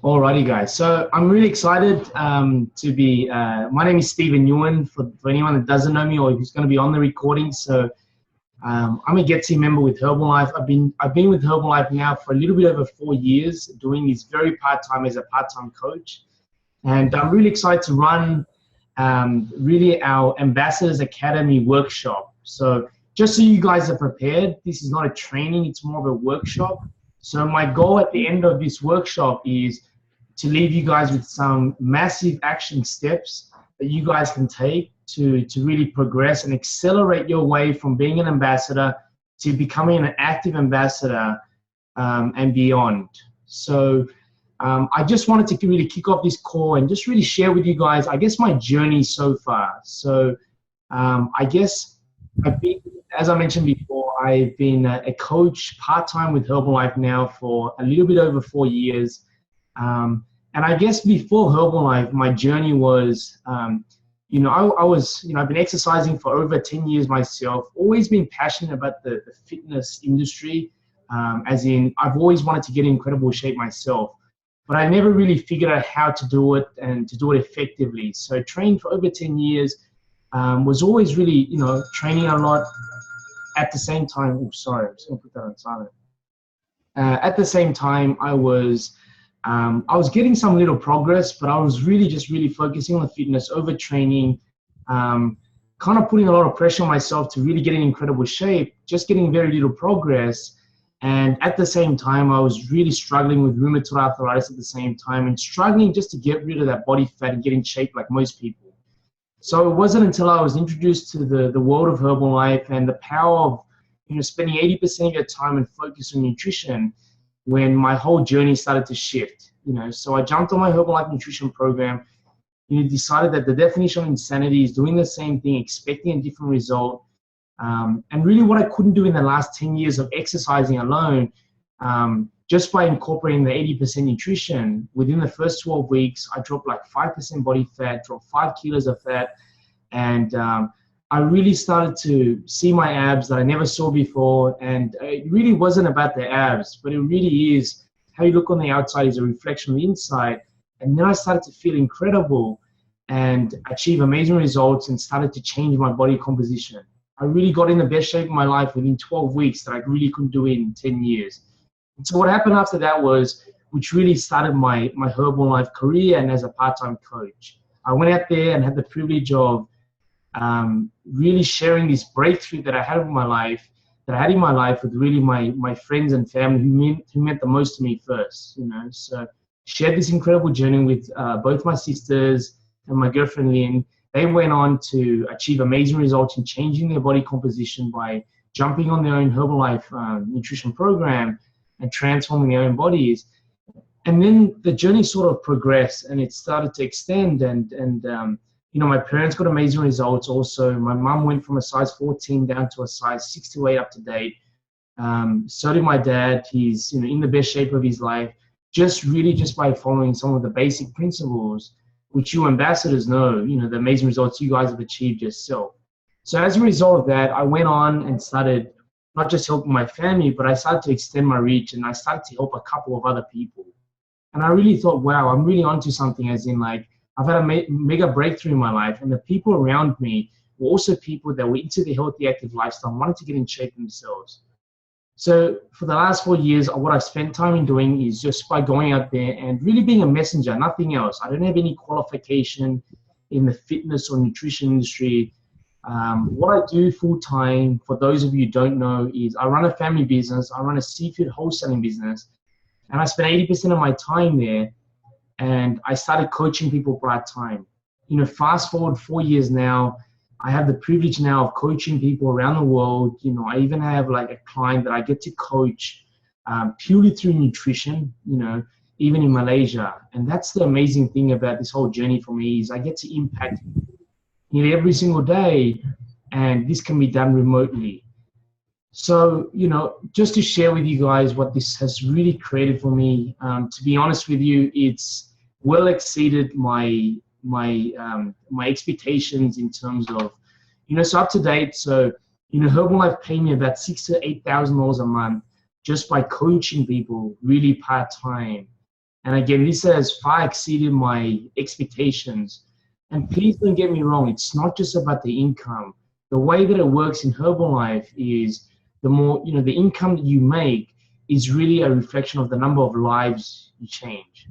Alrighty, guys. So I'm really excited to be. My name is Stephen Ewan. For anyone that doesn't know me or who's going to be on the recording, I'm a Get Team member with Herbalife. I've been with Herbalife now for a little bit over 4 years, doing this very part-time as a part-time coach, and I'm really excited to run really our Ambassadors Academy workshop. So just so you guys are prepared, this is not a training; it's more of a workshop. So my goal at the end of this workshop is to leave you guys with some massive action steps that you guys can take to really progress and accelerate your way from being an ambassador to becoming an active ambassador and beyond. I just wanted to really kick off this call and just really share with you guys, I guess, my journey so far. I guess I've been, as I mentioned before, I've been a coach part-time with Herbalife now for a little bit over 4 years. And I guess before Herbalife, my journey was, I've been exercising for over 10 years myself, always been passionate about the fitness industry, as in I've always wanted to get in incredible shape myself, but I never really figured out how to do it and to do it effectively. So trained for over 10 years, was always really, training a lot at the same time. Oh, sorry, I'm just gonna put that on silent. At the same time, I was getting some little progress, but I was really focusing on the fitness, overtraining, kind of putting a lot of pressure on myself to really get in incredible shape, just getting very little progress. And at the same time, I was really struggling with rheumatoid arthritis at the same time and struggling just to get rid of that body fat and get in shape like most people. So it wasn't until I was introduced to the world of Herbalife and the power of spending 80% of your time and focus on nutrition when my whole journey started to shift. So I jumped on my Herbalife nutrition program, decided that the definition of insanity is doing the same thing, expecting a different result. And really what I couldn't do in the last 10 years of exercising alone, just by incorporating the 80% nutrition, within the first 12 weeks, I dropped like 5% body fat, dropped 5 kilos of fat, and I really started to see my abs that I never saw before. And it really wasn't about the abs, but it really is how you look on the outside is a reflection of the inside. And then I started to feel incredible and achieve amazing results and started to change my body composition. I really got in the best shape of my life within 12 weeks that I really couldn't do in 10 years. And so what happened after that was, which really started my Herbalife career and as a part-time coach. I went out there and had the privilege of really sharing this breakthrough that I had in my life, with really my friends and family who meant the most to me first. So shared this incredible journey with both my sisters and my girlfriend Lynn. They went on to achieve amazing results in changing their body composition by jumping on their own Herbalife nutrition program and transforming their own bodies. And then the journey sort of progressed and it started to extend and my parents got amazing results also. My mum went from a size 14 down to a size 6 to 8 up to date. So did my dad. He's in the best shape of his life, just by following some of the basic principles which you ambassadors know, the amazing results you guys have achieved yourself. So as a result of that, I went on and started not just helping my family, but I started to extend my reach and I started to help a couple of other people. And I really thought, wow, I'm really onto something, as in like, I've had a mega breakthrough in my life, and the people around me were also people that were into the healthy, active lifestyle, wanted to get in shape themselves. So for the last 4 years, what I've spent time in doing is just by going out there and really being a messenger, nothing else. I don't have any qualification in the fitness or nutrition industry. What I do full time, for those of you who don't know, is I run a family business. I run a seafood wholesaling business, and I spend 80% of my time there. And I started coaching people part-time. Fast forward 4 years now, I have the privilege now of coaching people around the world. I even have like a client that I get to coach purely through nutrition, even in Malaysia. And that's the amazing thing about this whole journey for me, is I get to impact every single day, and this can be done remotely. So, just to share with you guys what this has really created for me, to be honest with you, it's well exceeded my expectations in terms of, so up to date. So, Herbalife pay me about $6,000 to $8,000 a month just by coaching people really part time. And again, this has far exceeded my expectations. And please don't get me wrong, it's not just about the income. The way that it works in Herbalife is the more, the income that you make is really a reflection of the number of lives you change.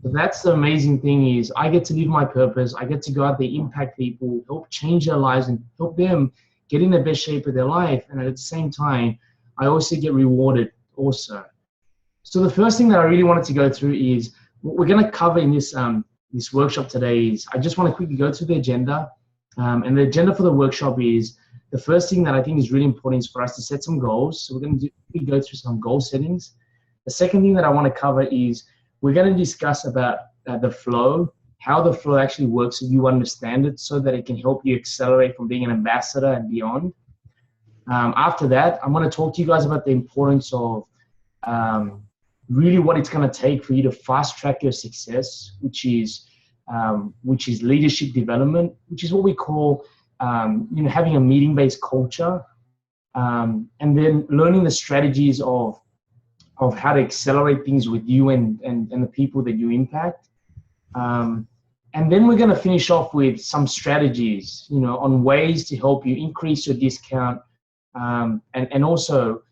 So that's the amazing thing is I get to live my purpose. I get to go out there, impact people, help change their lives and help them get in the best shape of their life. And at the same time, I also get rewarded also. So the first thing that I really wanted to go through is what we're going to cover in this this workshop today is I just want to quickly go through the agenda. And the agenda for the workshop is the first thing that I think is really important is for us to set some goals. So we're going to go through some goal settings. The second thing that I want to cover is we're going to discuss about the flow, how the flow actually works so you understand it so that it can help you accelerate from being an ambassador and beyond. After that, I'm going to talk to you guys about the importance of really what it's going to take for you to fast track your success, which is leadership development, which is what we call having a meeting-based culture, and then learning the strategies of how to accelerate things with you and the people that you impact. And then we're going to finish off with some strategies, on ways to help you increase your discount and also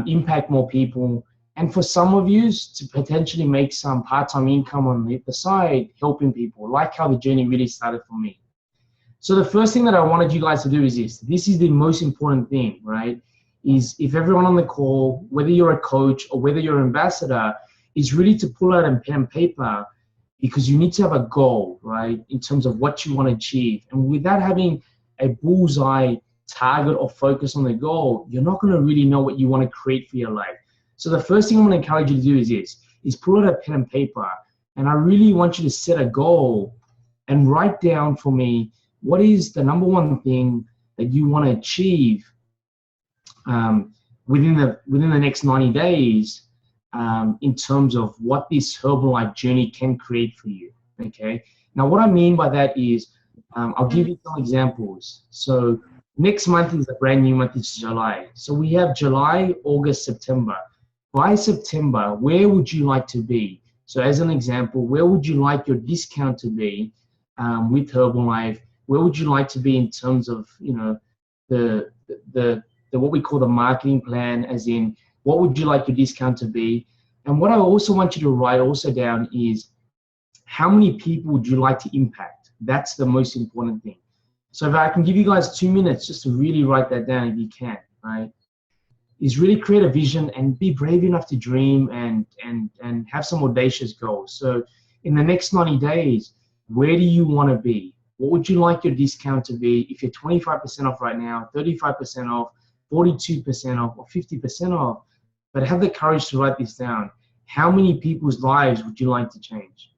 impact more people. And for some of you to potentially make some part-time income on the side, helping people, like how the journey really started for me. So the first thing that I wanted you guys to do is this. This is the most important thing, right? Is if everyone on the call, whether you're a coach or whether you're an ambassador, is really to pull out a pen and paper because you need to have a goal, right, in terms of what you want to achieve. And without having a bullseye target or focus on the goal, you're not going to really know what you want to create for your life. So the first thing I'm going to encourage you to do is this, is pull out a pen and paper. And I really want you to set a goal and write down for me what is the number one thing that you want to achieve within the next 90 days in terms of what this Herbalife journey can create for you, okay? Now, what I mean by that is, I'll give you some examples. So next month is a brand new month, it's July. So we have July, August, September. By September, where would you like to be? So as an example, where would you like your discount to be with Herbalife? Where would you like to be in terms of, the what we call the marketing plan, as in what would you like your discount to be? And what I also want you to write also down is how many people would you like to impact? That's the most important thing. So if I can give you guys 2 minutes just to really write that down if you can, right? Is really create a vision and be brave enough to dream and have some audacious goals. So in the next 90 days, where do you want to be? What would you like your discount to be? If you're 25% off right now, 35% off, 42% off, or 50% off, but have the courage to write this down. How many people's lives would you like to change?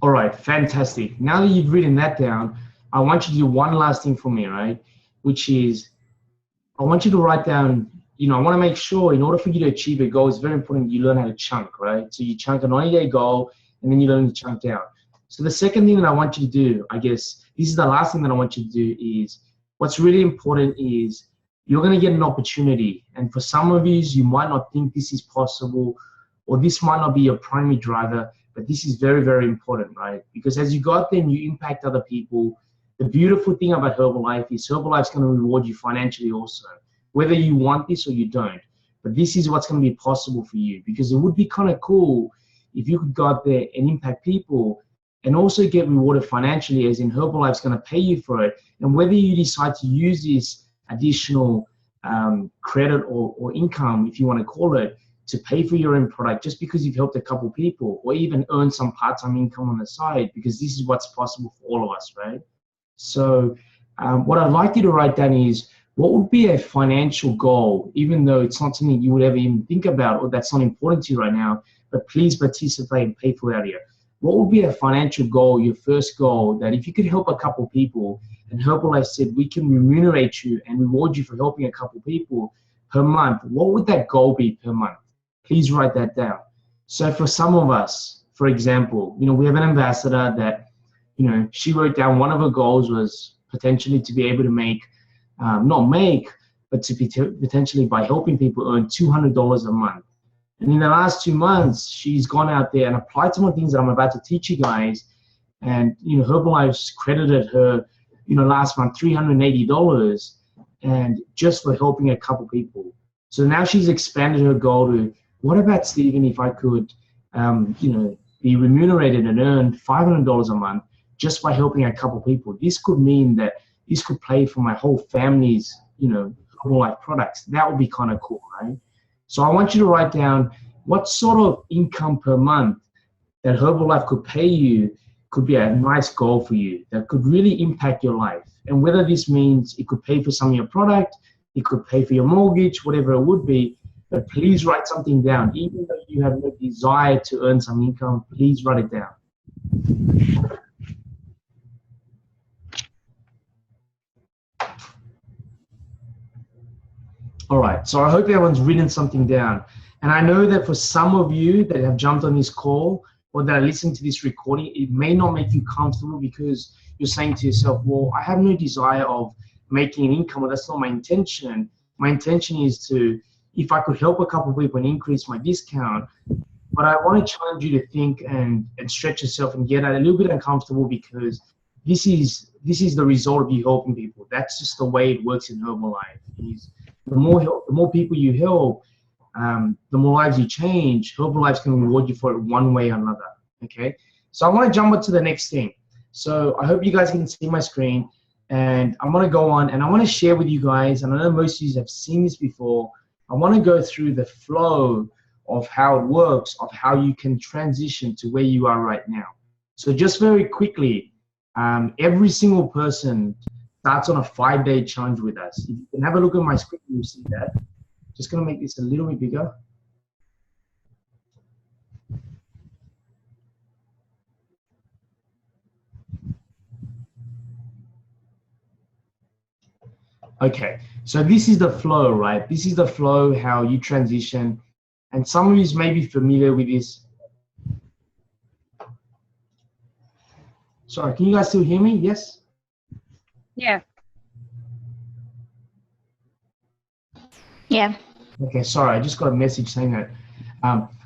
All right, fantastic. Now that you've written that down, I want you to do one last thing for me, right? Which is, I want you to write down, I want to make sure in order for you to achieve a goal, it's very important you learn how to chunk, right? So you chunk a 90-day goal and then you learn to chunk down. So the second thing that I want you to do, I guess, this is the last thing that I want you to do is, what's really important is you're going to get an opportunity. And for some of you might not think this is possible, or this might not be your primary driver, but this is very, very important, right? Because as you go out there and you impact other people, the beautiful thing about Herbalife is Herbalife's going to reward you financially also, whether you want this or you don't. But this is what's going to be possible for you, because it would be kind of cool if you could go out there and impact people and also get rewarded financially, as in Herbalife's going to pay you for it. And whether you decide to use this additional credit or income, if you want to call it, to pay for your own product just because you've helped a couple people, or even earn some part-time income on the side, because this is what's possible for all of us, right? So what I'd like you to write down is, what would be a financial goal, even though it's not something you would ever even think about or that's not important to you right now, but please participate and pay for it out here. What would be a financial goal, your first goal, that if you could help a couple people, and Herbalife said we can remunerate you and reward you for helping a couple people per month, what would that goal be per month? please write that down. So for some of us, for example, we have an ambassador that, she wrote down one of her goals was potentially to be able to make, but to be potentially by helping people earn $200 a month. And in the last 2 months, she's gone out there and applied some of the things that I'm about to teach you guys. And, Herbalife's credited her, last month, $380, and just for helping a couple people. So now she's expanded her goal to, what about, Stephen, if I could, be remunerated and earn $500 a month just by helping a couple people? This could mean that this could pay for my whole family's, Herbalife products. That would be kind of cool, right? So I want you to write down what sort of income per month that Herbalife could pay you could be a nice goal for you that could really impact your life. And whether this means it could pay for some of your product, it could pay for your mortgage, whatever it would be, but please write something down. Even though you have no desire to earn some income, please write it down. All right, so I hope everyone's written something down. And I know that for some of you that have jumped on this call or that are listening to this recording, it may not make you comfortable because you're saying to yourself, well, I have no desire of making an income, or that's not my intention. My intention is to, if I could help a couple of people and increase my discount. But I want to challenge you to think and stretch yourself and get a little bit uncomfortable, because this is the result of you helping people. That's just the way it works in Herbalife. The more people you help, the more lives you change. Herbalife's going to reward you for it one way or another. Okay, so I want to jump on to the next thing. So I hope you guys can see my screen, and I'm going to go on and I want to share with you guys, and I know most of you have seen this before, I want to go through the flow of how it works, of how you can transition to where you are right now. So just very quickly, every single person starts on a 5-day challenge with us. If you can have a look at my screen, you'll see that. Just going to make this a little bit bigger. Okay, so this is the flow, right? This is the flow, how you transition. And some of you may be familiar with this. Sorry, can you guys still hear me? Yes? Yeah. Yeah. Okay, sorry, I just got a message saying that.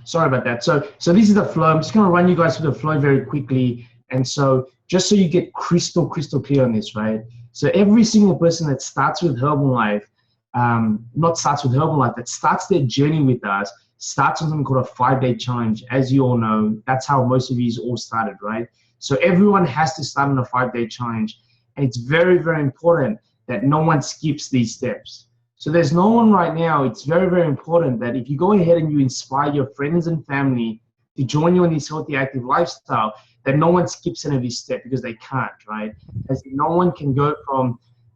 Sorry about that. So this is the flow. I'm just going to run you guys through the flow very quickly. And so just so you get crystal clear on this, right? So every single person that starts with Herbalife, that starts their journey with us, starts on something called a 5-day challenge. As you all know, that's how most of you all started, right? So everyone has to start on a 5-day challenge. And it's very, very important that no one skips these steps. So there's no one right now. It's very, very important that if you go ahead and you inspire your friends and family to join you in this healthy, active lifestyle, that no one skips any of this step, because they can't, right? As no one can go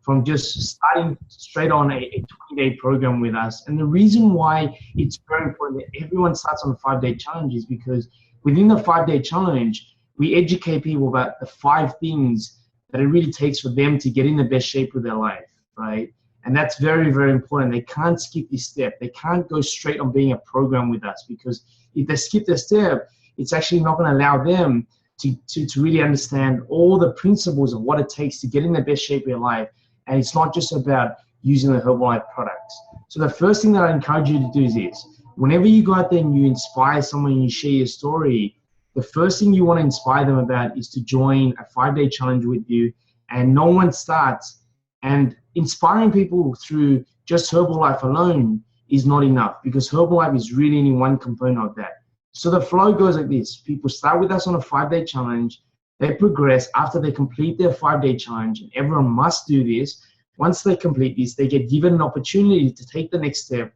from just starting straight on a 20-day program with us. And the reason why it's very important that everyone starts on a 5-day challenge is because within the 5-day challenge, we educate people about the 5 things that it really takes for them to get in the best shape of their life, right? And that's very, very important. They can't skip this step. They can't go straight on being a program with us, because if they skip the step, it's actually not going to allow them to really understand all the principles of what it takes to get in the best shape of your life. And it's not just about using the Herbalife products. So the first thing that I encourage you to do is this. Whenever you go out there and you inspire someone and you share your story, the first thing you want to inspire them about is to join a 5-day challenge with you. And no one starts. And inspiring people through just Herbalife alone is not enough, because Herbalife is really only one component of that. So the flow goes like this. People start with us on a 5-day challenge. They progress after they complete their 5-day challenge, and everyone must do this. Once they complete this, they get given an opportunity to take the next step,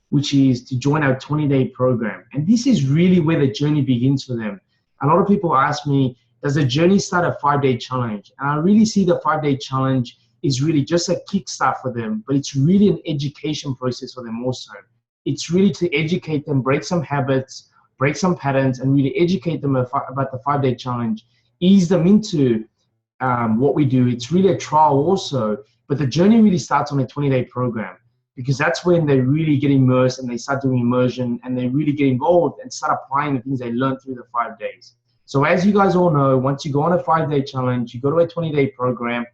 which is to join our 20-day program. And this is really where the journey begins for them. A lot of people ask me, does the journey start a 5-day challenge? And I really see the 5-day challenge is really just a kickstart for them, but it's really an education process for them also. It's really to educate them, break some habits, break some patterns, and really educate them about the 5-day challenge, ease them into what we do. It's really a trial also, but the journey really starts on a 20-day program, because that's when they really get immersed and they start doing immersion and they really get involved and start applying the things they learned through the 5 days. So as you guys all know, once you go on a 5-day challenge, you go to a 20-day program,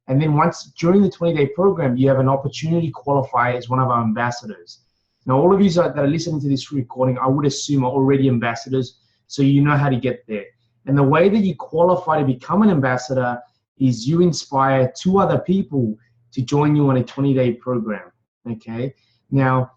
and then once during the 20-day program, you have an opportunity to qualify as one of our ambassadors. Now, all of you that are listening to this recording, I would assume are already ambassadors, so you know how to get there. And the way that you qualify to become an ambassador is you inspire 2 other people to join you on a 20-day program, okay? Now,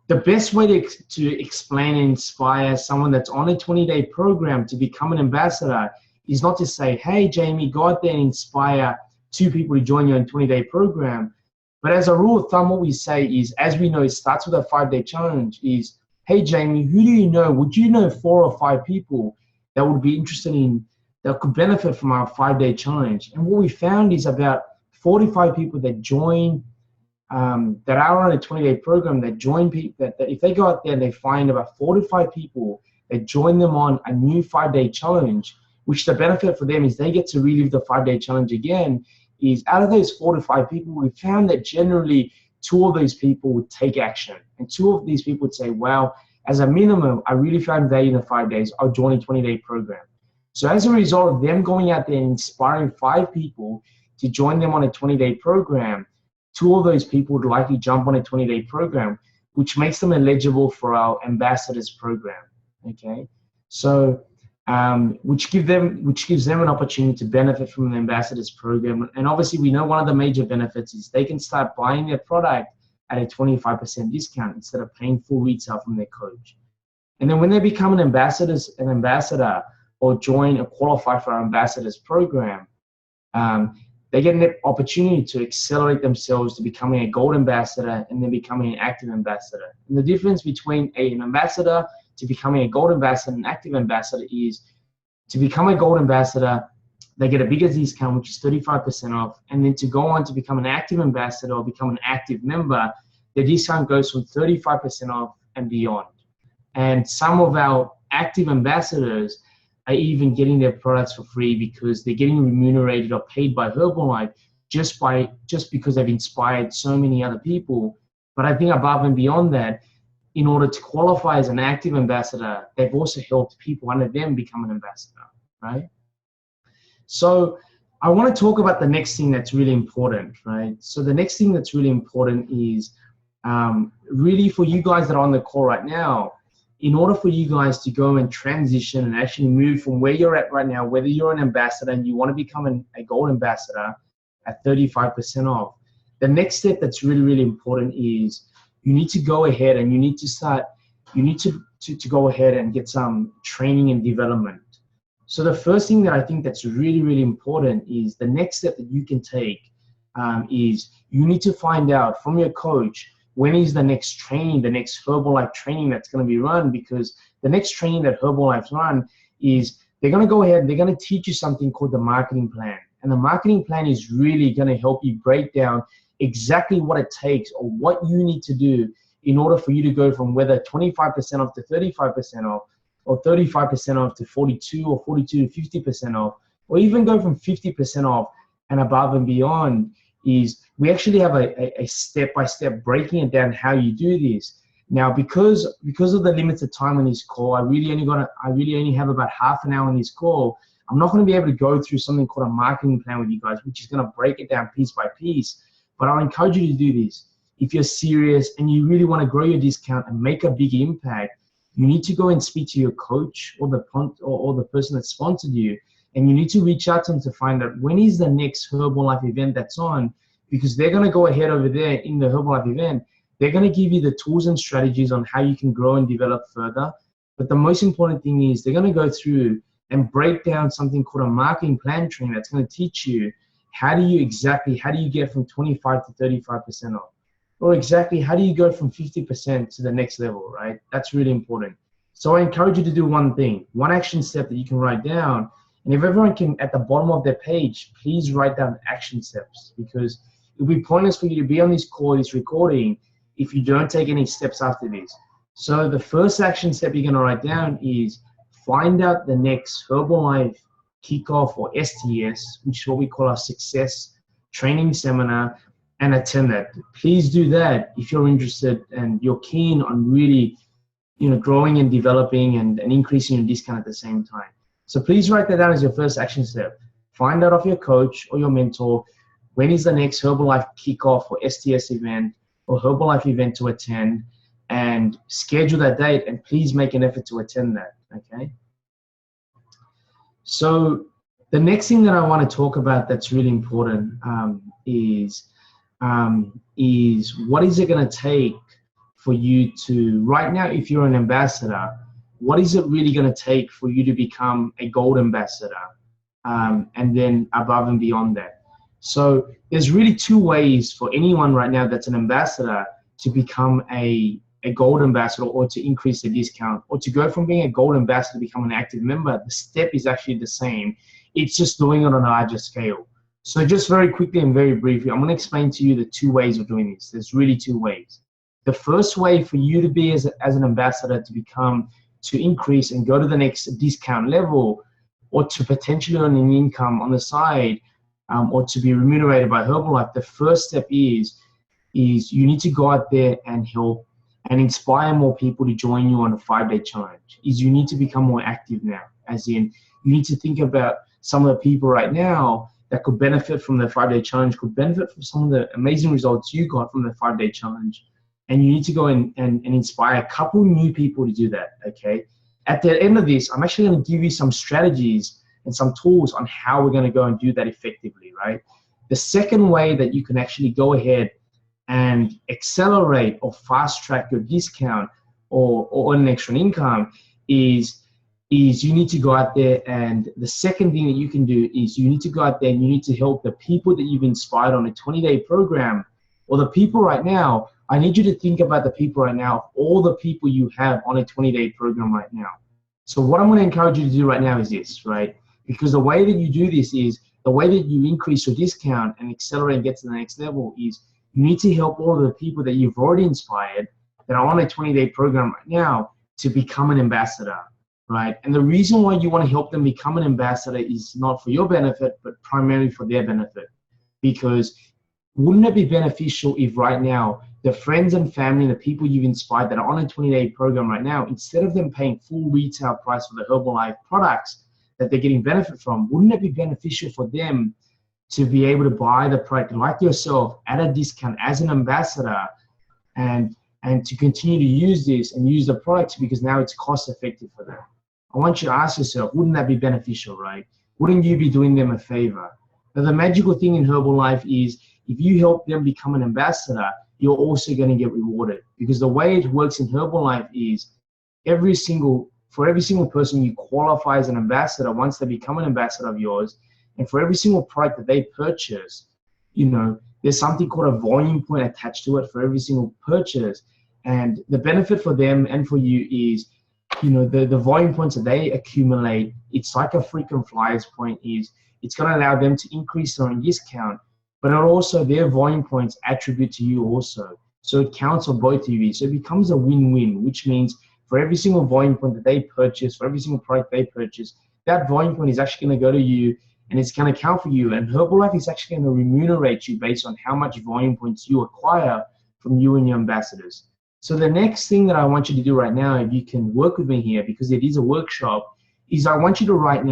the best way to explain and inspire someone that's on a 20-day program to become an ambassador is not to say, hey, Jamie, go out there and inspire 2 people to join you on a 20-day program. But as a rule of thumb, what we say is, as we know, it starts with a 5-day challenge is, hey, Jamie, who do you know? Would you know 4 or 5 people that would be interested in, that could benefit from our 5-day challenge? And what we found is about 45 people that join, that are on a 20-day program, that join people, that if they go out there and they find about 45 people that join them on a new 5-day challenge, which the benefit for them is they get to relive the 5-day challenge again, is out of those 4 to 5 people, we found that generally 2 of those people would take action. And 2 of these people would say, wow, as a minimum, I really found value in the 5 days. I'll join a 20-day program. So as a result of them going out there and inspiring 5 people to join them on a 20-day program, 2 of those people would likely jump on a 20-day program, which makes them eligible for our ambassadors program, okay? So, which gives them an opportunity to benefit from the ambassadors program. And obviously we know one of the major benefits is they can start buying their product at a 25% discount instead of paying full retail from their coach. And then when they become an ambassador or join or qualify for our ambassadors program, they get an opportunity to accelerate themselves to becoming a gold ambassador and then becoming an active ambassador. And the difference between an ambassador to becoming a gold ambassador and active ambassador is, to become a gold ambassador, they get a bigger discount, which is 35% off. And then to go on to become an active ambassador or become an active member, the discount goes from 35% off and beyond. And some of our active ambassadors are even getting their products for free because they're getting remunerated or paid by Herbalife just because they've inspired so many other people. But I think above and beyond that, in order to qualify as an active ambassador, they've also helped people under them become an ambassador, right? So I want to talk about the next thing that's really important, right? So the next thing that's really important is really for you guys that are on the call right now, in order for you guys to go and transition and actually move from where you're at right now, whether you're an ambassador and you want to become a gold ambassador at 35% off, the next step that's really, really important is you need to go ahead and you need to go ahead and get some training and development. So the first thing that I think that's really, really important is the next step that you can take is you need to find out from your coach when is the next training, the next Herbalife training that's going to be run, because the next training that Herbalife run is they're going to go ahead and they're going to teach you something called the marketing plan. And the marketing plan is really going to help you break down exactly what it takes or what you need to do in order for you to go from whether 25% off to 35% off, or 35% off to 42, or 42 to 50% off, or even go from 50% off and above and beyond. Is we actually have a step-by-step breaking it down how you do this. Now, because of the limited time on this call, I really only have about half an hour on this call. I'm not going to be able to go through something called a marketing plan with you guys, which is going to break it down piece by piece. But I'll encourage you to do this. If you're serious and you really want to grow your discount and make a big impact, you need to go and speak to your coach or the person that sponsored you, and you need to reach out to them to find out when is the next Herbalife event that's on, because they're going to go ahead over there in the Herbalife event. They're going to give you the tools and strategies on how you can grow and develop further. But the most important thing is they're going to go through and break down something called a marketing plan training that's going to teach you how do you get from 25 to 35% off? Or exactly how do you go from 50% to the next level, right? That's really important. So I encourage you to do one thing, one action step that you can write down. And if everyone can, at the bottom of their page, please write down action steps, because it will be pointless for you to be on this call, this recording, if you don't take any steps after this. So the first action step you're going to write down is find out the next Herbalife kickoff or STS, which is what we call our success training seminar, and attend that. Please do that if you're interested and you're keen on really, growing and developing and increasing your discount at the same time. So please write that down as your first action step. Find out of your coach or your mentor when is the next Herbalife kickoff or STS event or Herbalife event to attend, and schedule that date, and please make an effort to attend that, okay? So the next thing that I want to talk about that's really important is what is it going to take for you to, right now, if you're an ambassador, what is it really going to take for you to become a gold ambassador, and then above and beyond that? So there's really two ways for anyone right now that's an ambassador to become a gold ambassador, or to increase the discount, or to go from being a gold ambassador to become an active member. The step is actually the same. It's just doing it on a larger scale. So just very quickly and very briefly, I'm going to explain to you the two ways of doing this. There's really two ways. The first way for you to be as an ambassador to increase and go to the next discount level, or to potentially earn an income on the side, or to be remunerated by Herbalife, the first step is you need to go out there and help and inspire more people to join you on a 5-day challenge. You need to become more active now, as in you need to think about some of the people right now that could benefit from the 5-day challenge, could benefit from some of the amazing results you got from the 5-day challenge. And you need to go and inspire a couple new people to do that, okay? At the end of this, I'm actually going to give you some strategies and some tools on how we're going to go and do that effectively, right? The second way that you can actually go ahead and accelerate or fast track your discount or an extra income is you need to go out there, and the second thing that you can do is you need to go out there and you need to help the people that you've inspired on a 20-day program, or the people right now. I need you to think about the people right now, all the people you have on a 20-day program right now. So what I'm going to encourage you to do right now is this, right? Because the way that you do this is, the way that you increase your discount and accelerate and get to the next level is, you need to help all of the people that you've already inspired that are on a 20-day program right now to become an ambassador, right? And the reason why you want to help them become an ambassador is not for your benefit, but primarily for their benefit. Because wouldn't it be beneficial if right now the friends and family, the people you've inspired that are on a 20-day program right now, instead of them paying full retail price for the Herbalife products that they're getting benefit from, wouldn't it be beneficial for them to be able to buy the product like yourself at a discount as an ambassador, and to continue to use this and use the product because now it's cost effective for them? I want you to ask yourself, wouldn't that be beneficial, right? Wouldn't you be doing them a favor? Now, the magical thing in Herbalife is if you help them become an ambassador, you're also going to get rewarded, because the way it works in Herbalife is for every single person you qualify as an ambassador, once they become an ambassador of yours, and for every single product that they purchase, there's something called a volume point attached to it for every single purchase. And the benefit for them and for you is, the volume points that they accumulate, it's like a frequent flyers point. It's going to allow them to increase their own discount, but also their volume points attribute to you also. So it counts for both of you. So it becomes a win-win, which means for every single volume point that they purchase, for every single product they purchase, that volume point is actually going to go to you, and it's going to count for you. And Herbalife is actually going to remunerate you based on how much volume points you acquire from you and your ambassadors. So the next thing that I want you to do right now, if you can work with me here, because it is a workshop, is I want you to write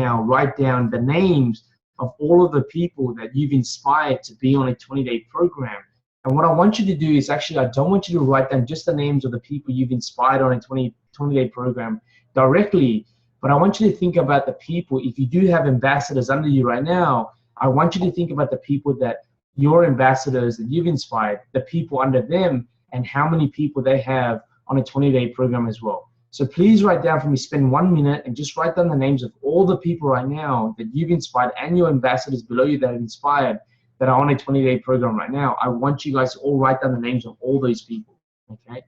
down the names of all of the people that you've inspired to be on a 20-day program. And what I want you to do is actually, I don't want you to write down just the names of the people you've inspired on a 20-day program directly, but I want you to think about the people. If you do have ambassadors under you right now, I want you to think about the people that your ambassadors that you've inspired, the people under them, and how many people they have on a 20-day program as well. So please write down for me, spend 1 minute and just write down the names of all the people right now that you've inspired and your ambassadors below you that have inspired that are on a 20-day program right now. I want you guys to all write down the names of all those people, okay?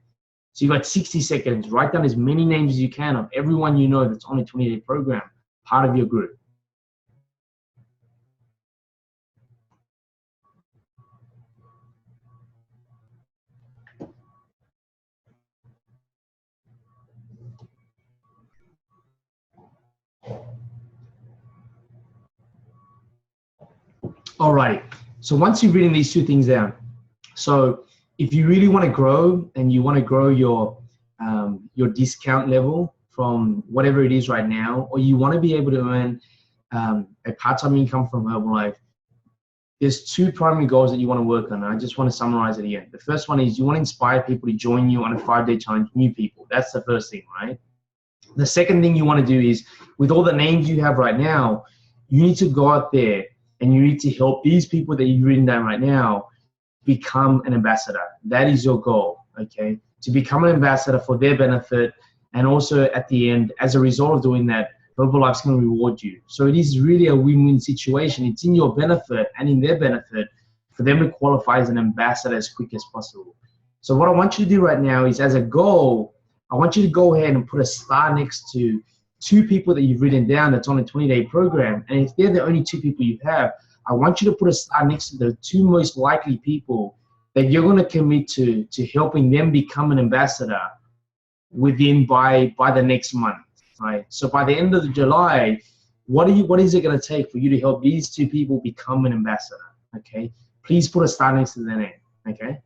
So you've got 60 seconds. Write down as many names as you can of everyone you know that's on a 20-day program, part of your group. Alrighty. So once you've written these two things down, So if you really want to grow and you want to grow your discount level from whatever it is right now, or you want to be able to earn a part-time income from Herbalife, there's two primary goals that you want to work on. And I just want to summarize it again. The first one is you want to inspire people to join you on a 5-day challenge, new people. That's the first thing, right? The second thing you want to do is, with all the names you have right now, you need to go out there and you need to help these people that you've written down right now become an ambassador. That is your goal, okay? To become an ambassador for their benefit, and also at the end, as a result of doing that, Herbalife's going to reward you. So it is really a win-win situation. It's in your benefit and in their benefit for them to qualify as an ambassador as quick as possible. So what I want you to do right now is, as a goal, I want you to go ahead and put a star next to 2 people that you've written down that's on a 20-day program. And if they're the only 2 people you have, I want you to put a star next to the 2 most likely people that you're going to commit to helping them become an ambassador by the next month. Right. So by the end of July, what is it going to take for you to help these 2 people become an ambassador? Okay. Please put a star next to their name. Okay.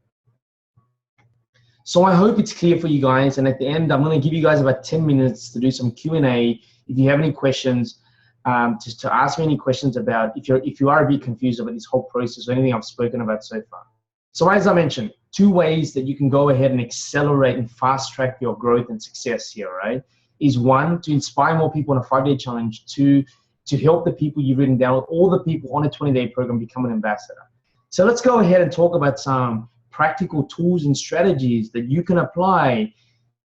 So I hope it's clear for you guys. And at the end, I'm going to give you guys about 10 minutes to do some Q&A. If you have any questions, just to ask me any questions about if you are a bit confused about this whole process or anything I've spoken about so far. So as I mentioned, 2 ways that you can go ahead and accelerate and fast track your growth and success here, right? Is 1, to inspire more people on a 5-day challenge, 2, to help the people you've written down, all the people on a 20-day program become an ambassador. So let's go ahead and talk about some practical tools and strategies that you can apply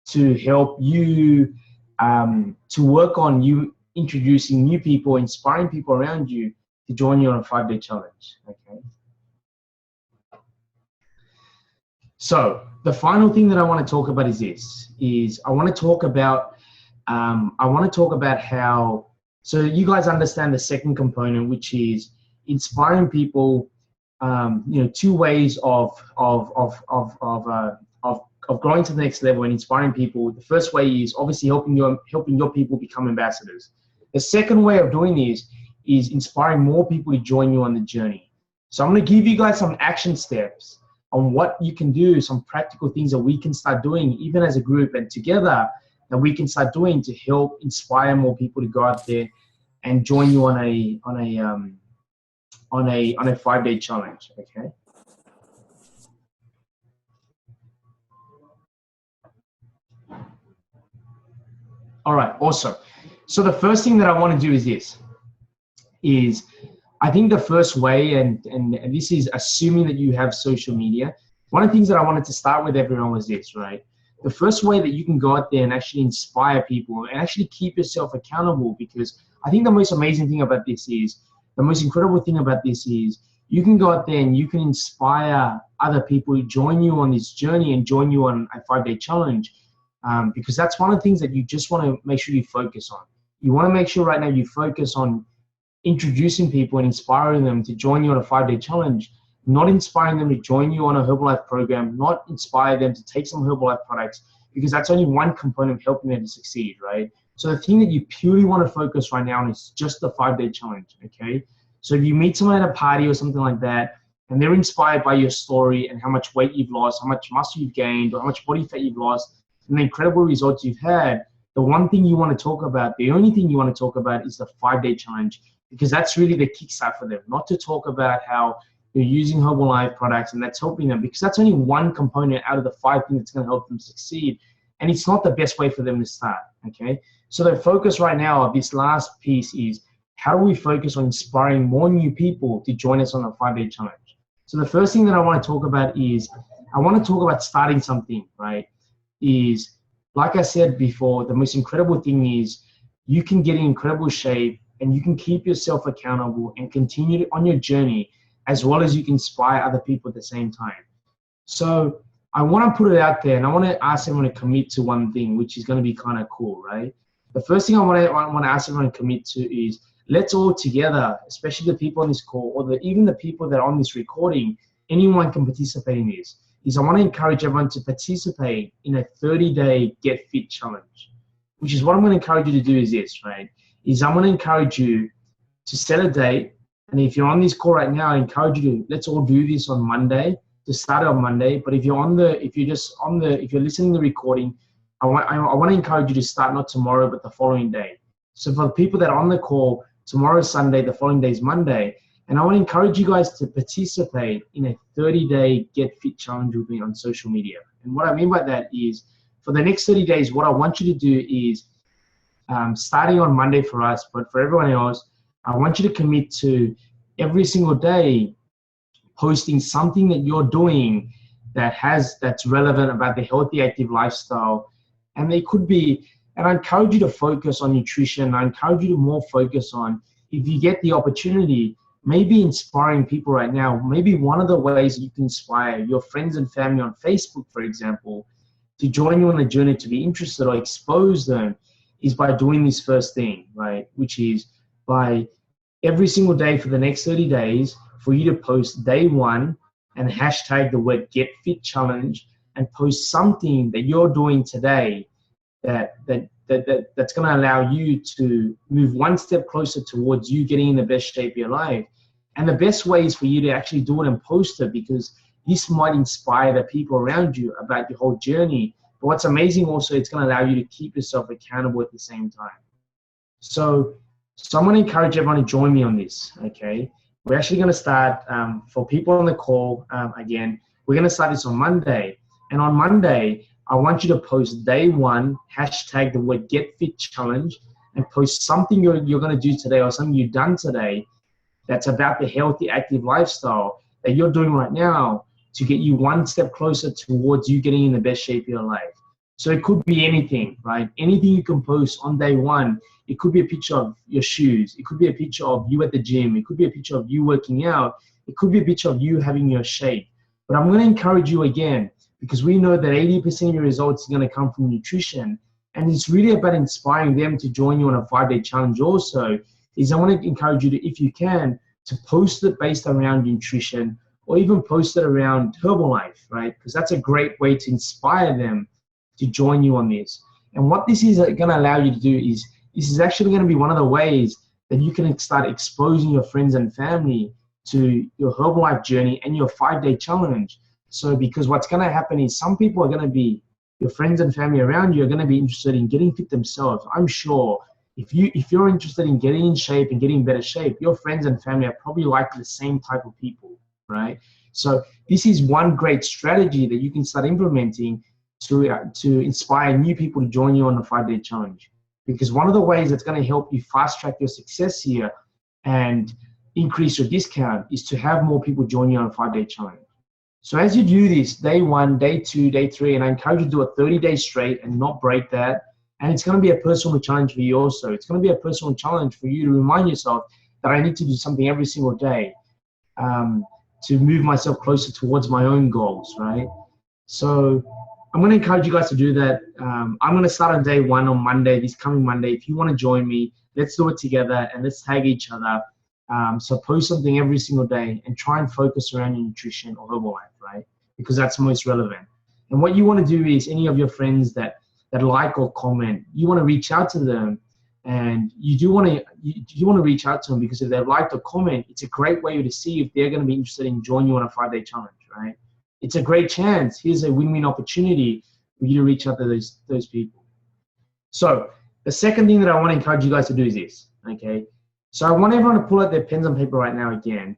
to help you to work on you introducing new people, inspiring people around you to join you on a 5-day challenge. Okay. So the final thing that I want to talk about is this: I want to talk about how, so you guys understand the second component, which is inspiring people. 2 ways of growing to the next level and inspiring people. The first way is obviously helping your people become ambassadors. The second way of doing this is inspiring more people to join you on the journey. So I'm going to give you guys some action steps on what you can do, some practical things that we can start doing, even as a group and together, that we can start doing to help inspire more people to go out there and join you on a 5-day challenge. Okay. All right. Awesome. So the first thing that I want to do is this: I think the first way, and this is assuming that you have social media. One of the things that I wanted to start with everyone was this, right? The first way that you can go out there and actually inspire people and actually keep yourself accountable, because I think the most amazing thing about this is, the most incredible thing about this is, you can go out there and you can inspire other people to join you on this journey and join you on a 5-day challenge, because that's one of the things that you just want to make sure you focus on. You want to make sure right now you focus on introducing people and inspiring them to join you on a 5-day challenge, not inspiring them to join you on a Herbalife program, not inspire them to take some Herbalife products, because that's only one component of helping them to succeed, right? So the thing that you purely want to focus right now on is just the 5-day challenge, okay? So if you meet someone at a party or something like that, and they're inspired by your story and how much weight you've lost, how much muscle you've gained, or how much body fat you've lost, and the incredible results you've had, the one thing you want to talk about, the only thing you want to talk about is the 5-day challenge, because that's really the kickstart for them, not to talk about how you're using Herbalife products and that's helping them, because that's only one component out of the 5 things that's going to help them succeed. And it's not the best way for them to start, okay? So the focus right now of this last piece is, how do we focus on inspiring more new people to join us on a 5-day challenge? So the first thing that I want to talk about is, I want to talk about starting something, right? Is, like I said before, the most incredible thing is you can get in incredible shape and you can keep yourself accountable and continue on your journey, as well as you can inspire other people at the same time. So I want to put it out there, and I want to ask everyone to commit to one thing, which is going to be kind of cool, right? The first thing I want to ask everyone to commit to is, let's all together, especially the people on this call, or even the people that are on this recording, anyone can participate in this, is I want to encourage everyone to participate in a 30-day Get Fit challenge, which is what I'm going to encourage you to do is this, right? Is I'm going to encourage you to set a date. And if you're on this call right now, I encourage you to, let's all do this on Monday. to start on Monday. But if you're listening to the recording, I want to encourage you to start not tomorrow, but the following day. So for the people that are on the call, tomorrow is Sunday, the following day is Monday. And I want to encourage you guys to participate in a 30-day Get Fit Challenge with me on social media. And what I mean by that is, for the next 30 days, what I want you to do is, starting on Monday for us, but for everyone else, I want you to commit to every single day posting something that you're doing that's relevant about the healthy, active lifestyle. And they could be, and I encourage you to focus on nutrition. I encourage you to more focus on, if you get the opportunity, maybe inspiring people right now. Maybe one of the ways you can inspire your friends and family on Facebook, for example, to join you on the journey, to be interested or expose them, is by doing this first thing, right? Which is by every single day for the next 30 days, for you to post day one and hashtag the word Get Fit Challenge, and post something that you're doing today that's going to allow you to move one step closer towards you getting in the best shape of your life. And the best way is for you to actually do it and post it, because this might inspire the people around you about your whole journey. But what's amazing also, it's going to allow you to keep yourself accountable at the same time. So I'm going to encourage everyone to join me on this, okay? We're actually going to start, for people on the call, again, we're going to start this on Monday. And on Monday, I want you to post day one, hashtag the word Get Fit Challenge, and post something you're going to do today or something you've done today that's about the healthy, active lifestyle that you're doing right now to get you one step closer towards you getting in the best shape of your life. So it could be anything, right? Anything you can post on day one. It could be a picture of your shoes. It could be a picture of you at the gym. It could be a picture of you working out. It could be a picture of you having your shape. But I'm going to encourage you again, because we know that 80% of your results are going to come from nutrition. And it's really about inspiring them to join you on a 5-day challenge also. Is I want to encourage you to, if you can, to post it based around nutrition, or even post it around Herbalife, right? Because that's a great way to inspire them to join you on this. And what this is going to allow you to do is, this is actually going to be one of the ways that you can start exposing your friends and family to your Herbalife journey and your 5-day challenge. So because what's going to happen is, some people are going to be, your friends and family around you are going to be interested in getting fit themselves. I'm sure if you're interested in getting in shape and getting in better shape, your friends and family are probably like the same type of people, right? So this is one great strategy that you can start implementing to inspire new people to join you on the 5-day challenge. Because one of the ways that's going to help you fast track your success here and increase your discount is to have more people join you on a 5-day challenge. So as you do this, day one, day two, day three, and I encourage you to do it 30 days straight and not break that. And it's going to be a personal challenge for you also. It's going to be a personal challenge for you to remind yourself that I need to do something every single day to move myself closer towards my own goals, right? So I'm going to encourage you guys to do that. I'm going to start on day one on Monday, this coming Monday. If you want to join me, let's do it together and let's tag each other. So post something every single day and try and focus around your nutrition or Herbalife, right? Because that's most relevant. And what you want to do is, any of your friends that like or comment, you want to reach out to them, and you want to reach out to them, because if they've liked or comment, it's a great way to see if they're going to be interested in joining you on a 5-day challenge, right? It's a great chance. Here's a win-win opportunity for you to reach out to those people. So the second thing that I want to encourage you guys to do is this, okay? So I want everyone to pull out their pens and paper right now again,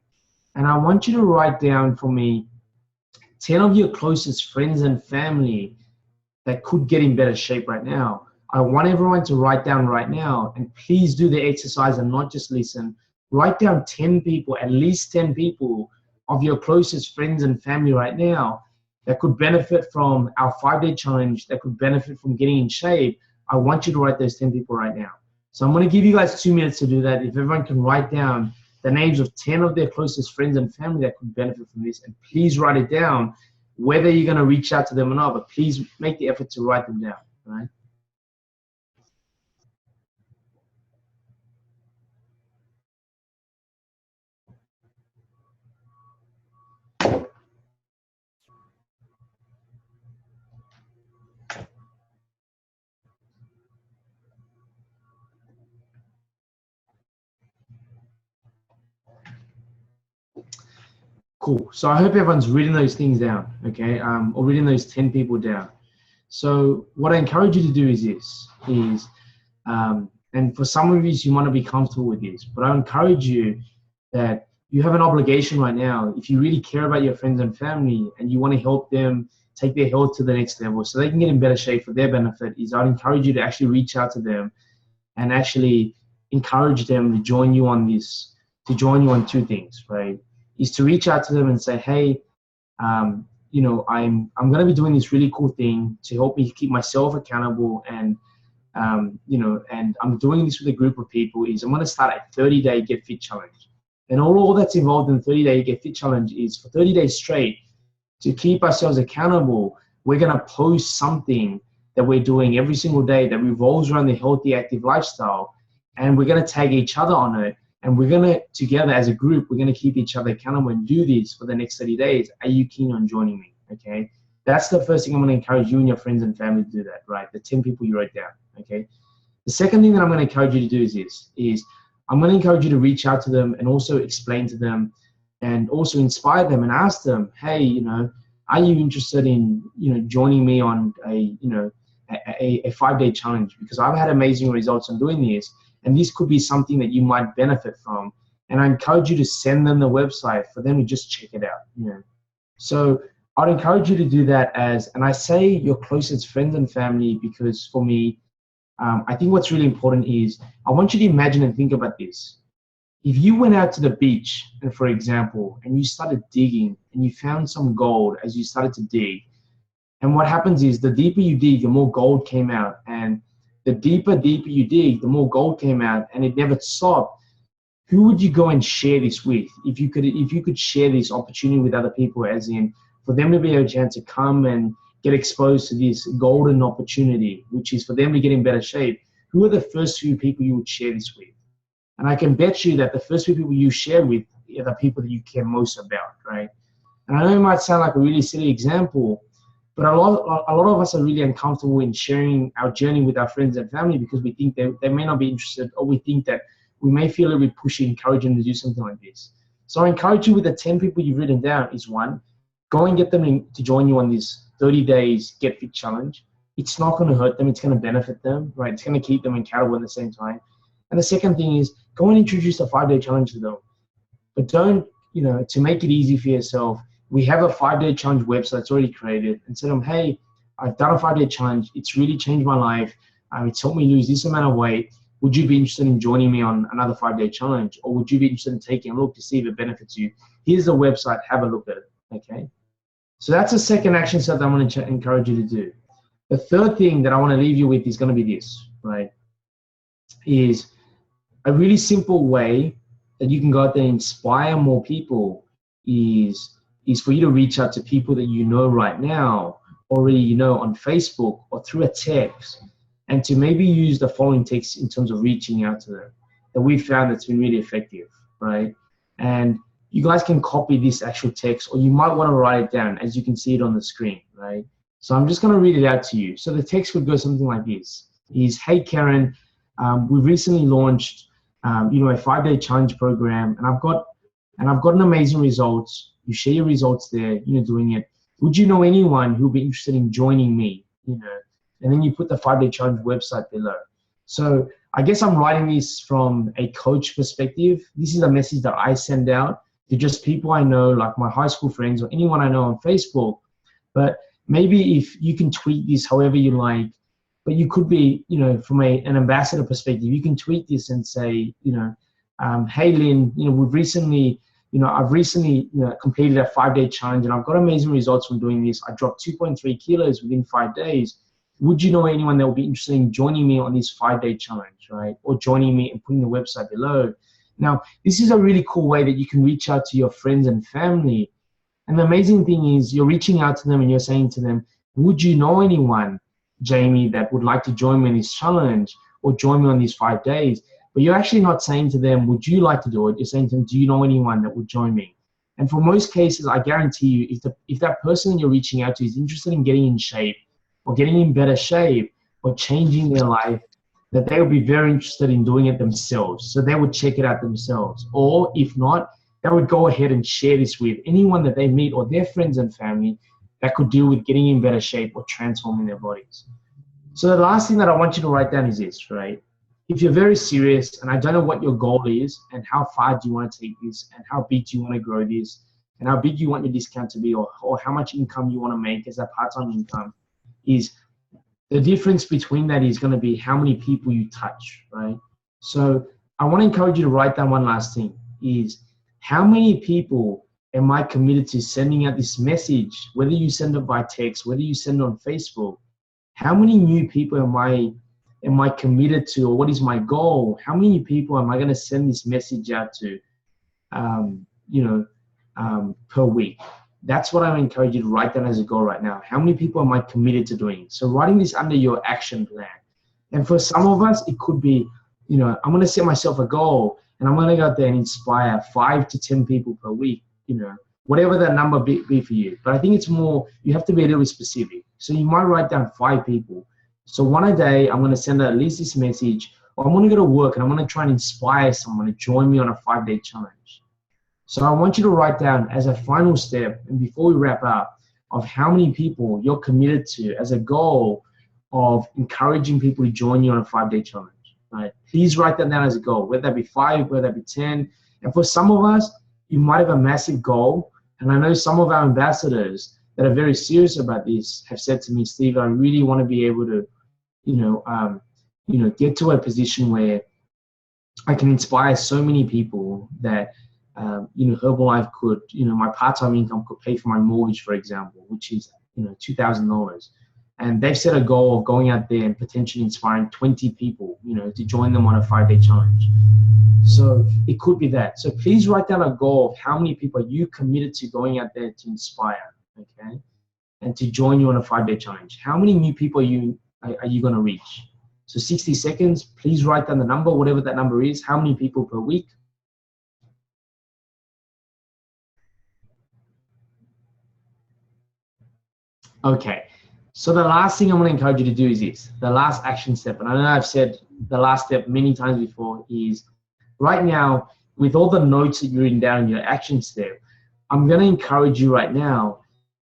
and I want you to write down for me 10 of your closest friends and family that could get in better shape right now. I want everyone to write down right now, and please do the exercise and not just listen. Write down 10 people, at least 10 people of your closest friends and family right now that could benefit from our 5-day challenge, that could benefit from getting in shape. I want you to write those 10 people right now. So I'm going to give you guys 2 minutes to do that. If everyone can write down the names of 10 of their closest friends and family that could benefit from this, and please write it down, whether you're going to reach out to them or not, but please make the effort to write them down, right? Cool. So I hope everyone's written those things down, okay? Or written those 10 people down. So what I encourage you to do is this, and for some of you might not be comfortable with this, but I encourage you that you have an obligation right now. If you really care about your friends and family and you want to help them take their health to the next level so they can get in better shape for their benefit, is I'd encourage you to actually reach out to them and actually encourage them to join you on this, to join you on two things, right? Is to reach out to them and say, hey, you know, I'm going to be doing this really cool thing to help me keep myself accountable, and you know, and I'm doing this with a group of people. Is I'm going to start a 30-day Get Fit Challenge, and all that's involved in the 30-day Get Fit Challenge is for 30 days straight to keep ourselves accountable. We're going to post something that we're doing every single day that revolves around the healthy, active lifestyle, and we're going to tag each other on it. And we're going to, together as a group, we're going to keep each other accountable and do this for the next 30 days. Are you keen on joining me? Okay. That's the first thing I'm going to encourage you and your friends and family to do that, right? The 10 people you wrote down. Okay. The second thing that I'm going to encourage you to do is this, is I'm going to encourage you to reach out to them and also explain to them and also inspire them and ask them, hey, you know, are you interested in, you know, joining me on a 5-day challenge? Because I've had amazing results on doing this. And this could be something that you might benefit from. And I encourage you to send them the website for them to just check it out. You know, so I'd encourage you to do that and I say your closest friends and family, because for me, I think what's really important is I want you to imagine and think about this. If you went out to the beach, and for example, and you started digging and you found some gold as you started to dig, and what happens is the deeper you dig, the more gold came out, and the deeper you dig, the more gold came out, and it never stopped. Who would you go and share this with? If you could share this opportunity with other people, as in for them to be able to come and get exposed to this golden opportunity, which is for them to get in better shape, who are the first few people you would share this with? And I can bet you that the first few people you share with are the people that you care most about, right? And I know it might sound like a really silly example, but a lot of us are really uncomfortable in sharing our journey with our friends and family because we think they may not be interested, or we think that we may feel a little bit pushy, encourage them to do something like this. So I encourage you with the 10 people you've written down is one, go and get them to join you on this 30 days Get Fit Challenge. It's not going to hurt them. It's going to benefit them, right? It's going to keep them accountable at the same time. And the second thing is go and introduce a 5-day challenge to them. But don't, you know, to make it easy for yourself, we have a 5-day challenge website that's already created, and tell them, hey, I've done a 5-day challenge. It's really changed my life. It's helped me lose this amount of weight. Would you be interested in joining me on another 5-day challenge? Or would you be interested in taking a look to see if it benefits you? Here's the website. Have a look at it. Okay. So that's the second action step that I'm going to encourage you to do. The third thing that I want to leave you with is going to be this, right? Is a really simple way that you can go out there and inspire more people is for you to reach out to people that you know right now, already you know on Facebook or through a text, and to maybe use the following text in terms of reaching out to them that we've found that's been really effective, right? And you guys can copy this actual text, or you might want to write it down as you can see it on the screen, right? So I'm just going to read it out to you. So the text would go something like this: is, hey Karen, we recently launched a 5-day challenge program, and I've gotten amazing results. You share your results there, doing it. Would you know anyone who would be interested in joining me? And then you put the 5-day challenge website below. So I guess I'm writing this from a coach perspective. This is a message that I send out to just people I know, like my high school friends or anyone I know on Facebook. But maybe if you can tweet this however you like, but you could be, from an ambassador perspective, you can tweet this and say, hey Lynn, I've recently completed a 5-day challenge and I've got amazing results from doing this. I dropped 2.3 kilos within 5 days. Would you know anyone that would be interested in joining me on this 5-day challenge, right? Or joining me and putting the website below. Now, this is a really cool way that you can reach out to your friends and family. And the amazing thing is you're reaching out to them and you're saying to them, would you know anyone, Jamie, that would like to join me in this challenge or join me on these 5 days? But you're actually not saying to them, would you like to do it? You're saying to them, do you know anyone that would join me? And for most cases, I guarantee you, if that person you're reaching out to is interested in getting in shape or getting in better shape or changing their life, that they will be very interested in doing it themselves. So they would check it out themselves. Or if not, they would go ahead and share this with anyone that they meet or their friends and family that could deal with getting in better shape or transforming their bodies. So the last thing that I want you to write down is this, right? If you're very serious and I don't know what your goal is and how far do you want to take this and how big do you want to grow this and how big you want your discount to be or how much income you want to make as a part-time income, is the difference between that is going to be how many people you touch, right? So I want to encourage you to write down one last thing is how many people am I committed to sending out this message, whether you send it by text, whether you send it on Facebook, how many new people am I committed to, or what is my goal? How many people am I going to send this message out to, per week? That's what I would encourage you to write down as a goal right now. How many people am I committed to doing? So writing this under your action plan. And for some of us, it could be, I'm going to set myself a goal and I'm going to go out there and inspire 5 to 10 people per week, whatever that number be for you. But I think it's more, you have to be a little bit specific. So you might write down 5 people. So one a day, I'm going to send at least this message, or I'm going to go to work and I'm going to try and inspire someone to join me on a 5-day challenge. So I want you to write down as a final step, and before we wrap up, of how many people you're committed to as a goal of encouraging people to join you on a 5-day challenge. Right? Please write that down as a goal, whether that be 5, whether that be 10. And for some of us, you might have a massive goal. And I know some of our ambassadors that are very serious about this have said to me, Steve, I really want to be able to, get to a position where I can inspire so many people that, Herbalife could, my part-time income could pay for my mortgage, for example, which is, $2,000. And they've set a goal of going out there and potentially inspiring 20 people, to join them on a 5-day challenge. So it could be that. So please write down a goal of how many people are you committed to going out there to inspire, okay? And to join you on a 5-day challenge. How many new people are you going to reach? So 60 seconds, please write down the number, whatever that number is. How many people per week? Okay. So the last thing I'm going to encourage you to do is this, the last action step. And I know I've said the last step many times before is right now, with all the notes that you're written down in your action step, I'm going to encourage you right now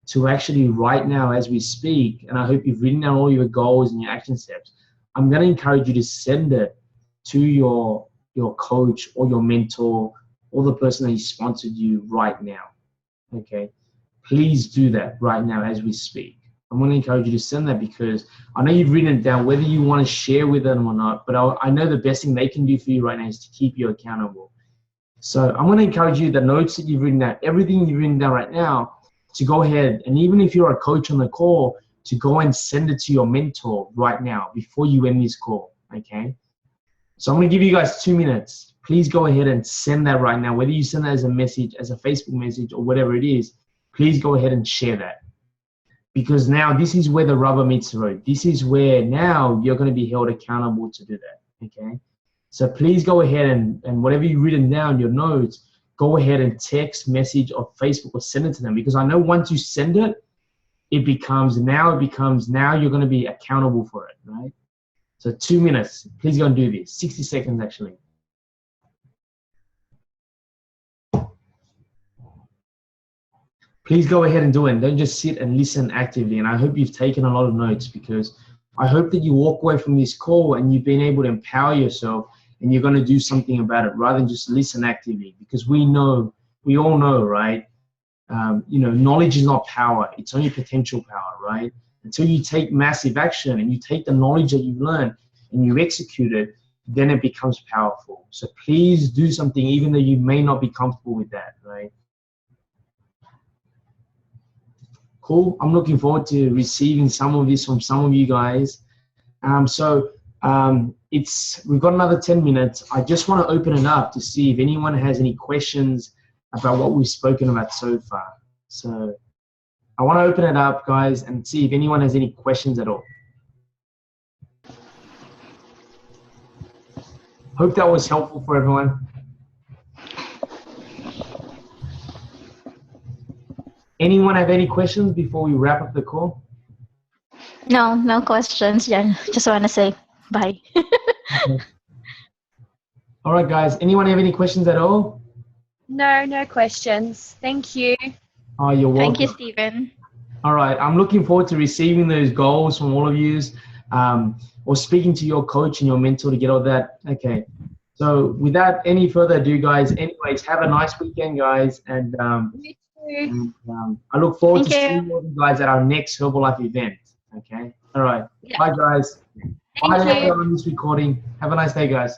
to actually right now as we speak, and I hope you've written down all your goals and your action steps, I'm going to encourage you to send it to your coach or your mentor or the person that sponsored you right now, okay? Please do that right now as we speak. I'm going to encourage you to send that because I know you've written it down, whether you want to share with them or not, but I know the best thing they can do for you right now is to keep you accountable. So I'm going to encourage you, the notes that you've written down, everything you've written down right now, to go ahead, and even if you're a coach on the call, to go and send it to your mentor right now before you end this call, okay? So I'm going to give you guys 2 minutes. Please go ahead and send that right now, whether you send that as a message, as a Facebook message, or whatever it is, please go ahead and share that. Because now this is where the rubber meets the road. This is where now you're going to be held accountable to do that, okay? So please go ahead and whatever you've written down, your notes, go ahead and text, message, or Facebook, or send it to them. Because I know once you send it, now you're going to be accountable for it, right? So 2 minutes. Please go and do this. 60 seconds, actually. Please go ahead and do it. Don't just sit and listen actively. And I hope you've taken a lot of notes, because I hope that you walk away from this call and you've been able to empower yourself and you're going to do something about it rather than just listen actively. Because we all know, right? Knowledge is not power. It's only potential power, right? Until you take massive action and you take the knowledge that you've learned and you execute it, then it becomes powerful. So please do something even though you may not be comfortable with that, right? Cool. I'm looking forward to receiving some of this from some of you guys. We've got another 10 minutes. I just want to open it up to see if anyone has any questions about what we've spoken about so far. So I want to open it up, guys, and see if anyone has any questions at all. Hope that was helpful for everyone. Anyone have any questions before we wrap up the call? No questions, Jen. Just want to say bye. Okay. All right, guys. Anyone have any questions at all? No questions. Thank you. Oh, you're welcome. Thank you, Stephen. All right. I'm looking forward to receiving those goals from all of you, or speaking to your coach and your mentor to get all that. Okay. So without any further ado, guys, anyways, have a nice weekend, guys. And, You too. I look forward Thank to you. seeing all you guys at our next Herbalife event. Okay. All right. Yeah. Bye, guys. Thank Bye, you. everyone on this recording. Have a nice day, guys.